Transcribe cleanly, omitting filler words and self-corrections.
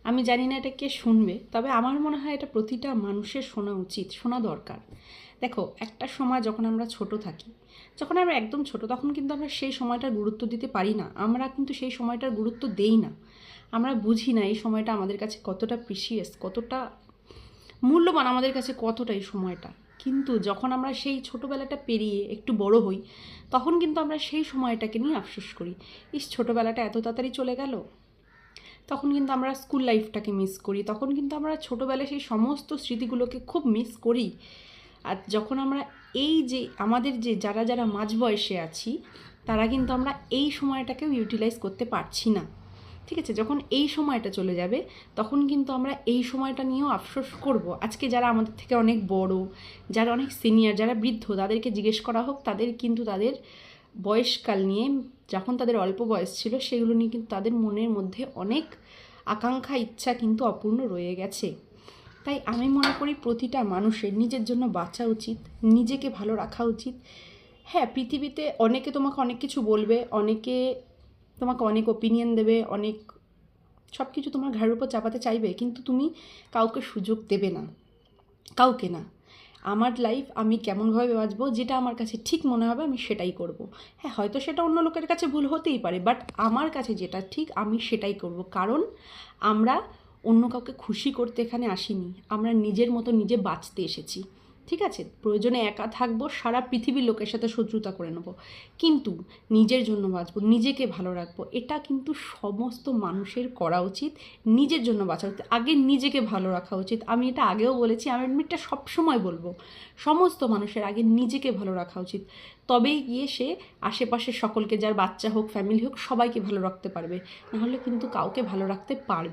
আমি জানি না এটা কে শুনবে, তবে আমার মনে হয় এটা প্রতিটা মানুষের শোনা উচিত, শোনা দরকার। দেখো, একটা সময় যখন আমরা ছোট থাকি, যখন আমরা একদম ছোট, তখন কিন্তু আমরা সেই সময়টার গুরুত্ব দিতে পারি না। আমরা কিন্তু সেই সময়টার গুরুত্ব দেই না। আমরা বুঝি না এই সময়টা আমাদের কাছে কতটা প্রিসিয়াস, কতটা মূল্যবান, আমাদের কাছে কতটা এই সময়টা। কিন্তু যখন আমরা সেই ছোটোবেলাটা পেরিয়ে একটু বড় হই, তখন কিন্তু আমরা সেই সময়টাকে নিয়ে আফসোস করি, ইস ছোটোবেলাটা এত তাড়াতাড়ি চলে গেল। তখন কিন্তু আমরা স্কুল লাইফটাকে মিস করি, তখন কিন্তু আমরা ছোটোবেলায় সেই সমস্ত স্মৃতিগুলোকে খুব মিস করি। আর যখন আমরা এই যে আমাদের যে যারা যারা মাঝ বয়সে আছি, তারা কিন্তু আমরা এই সময়টাকেও ইউটিলাইজ করতে পারছি না। ঠিক আছে, যখন এই সময়টা চলে যাবে, তখন কিন্তু আমরা এই সময়টা নিয়েও আফসোস করব। আজকে যারা আমাদের থেকে অনেক বড়, যারা অনেক সিনিয়র, যারা বৃদ্ধ, তাদেরকে জিজ্ঞেস করা হোক, তাদের কিন্তু তাদের বয়সকাল নিয়ে, যখন তাদের অল্প বয়স ছিল, সেগুলো নিয়ে কিন্তু তাদের মনের মধ্যে অনেক আকাঙ্ক্ষা, ইচ্ছা কিন্তু অপূর্ণ রয়ে গেছে। তাই আমি মনে করি প্রতিটা মানুষের নিজের জন্য বাঁচা উচিত, নিজেকে ভালো রাখা উচিত। হ্যাঁ, পৃথিবীতে অনেকে তোমাকে অনেক কিছু বলবে, অনেকে তোমাকে অনেক ওপিনিয়ন দেবে, অনেক সব কিছু তোমার ঘাড়ের উপর চাপাতে চাইবে, কিন্তু তুমি কাউকে সুযোগ দেবে না, কাউকে না। আমার লাইফ আমি কেমনভাবে বাঁচবো, যেটা আমার কাছে ঠিক মনে হবে আমি সেটাই করব। হ্যাঁ, হয়তো সেটা অন্য লোকের কাছে ভুল হতেই পারে, বাট আমার কাছে যেটা ঠিক আমি সেটাই করব। কারণ আমরা অন্য কাউকে খুশি করতে এখানে আসিনি, আমরা নিজের মতো নিজে বাঁচতে এসেছি। ঠিক আছে, প্রয়োজনে একা থাকবো, সারা পৃথিবীর লোকের সাথে শত্রুতা করে নেব, কিন্তু নিজের জন্য বাঁচবো, নিজেকে ভালো রাখবো। এটা কিন্তু সমস্ত মানুষের করা উচিত। নিজের জন্য বাঁচা উচিত, আগে নিজেকে ভালো রাখা উচিত। আমি এটা আগেও বলেছি, আমি এটা সবসময় বলবো, সমস্ত মানুষের আগে নিজেকে ভালো রাখা উচিত। তবেই গিয়ে সে আশেপাশের সকলকে, যার বাচ্চা হোক, ফ্যামিলি হোক, সবাইকে ভালো রাখতে পারবে। নাহলে কিন্তু কাউকে ভালো রাখতে পারবে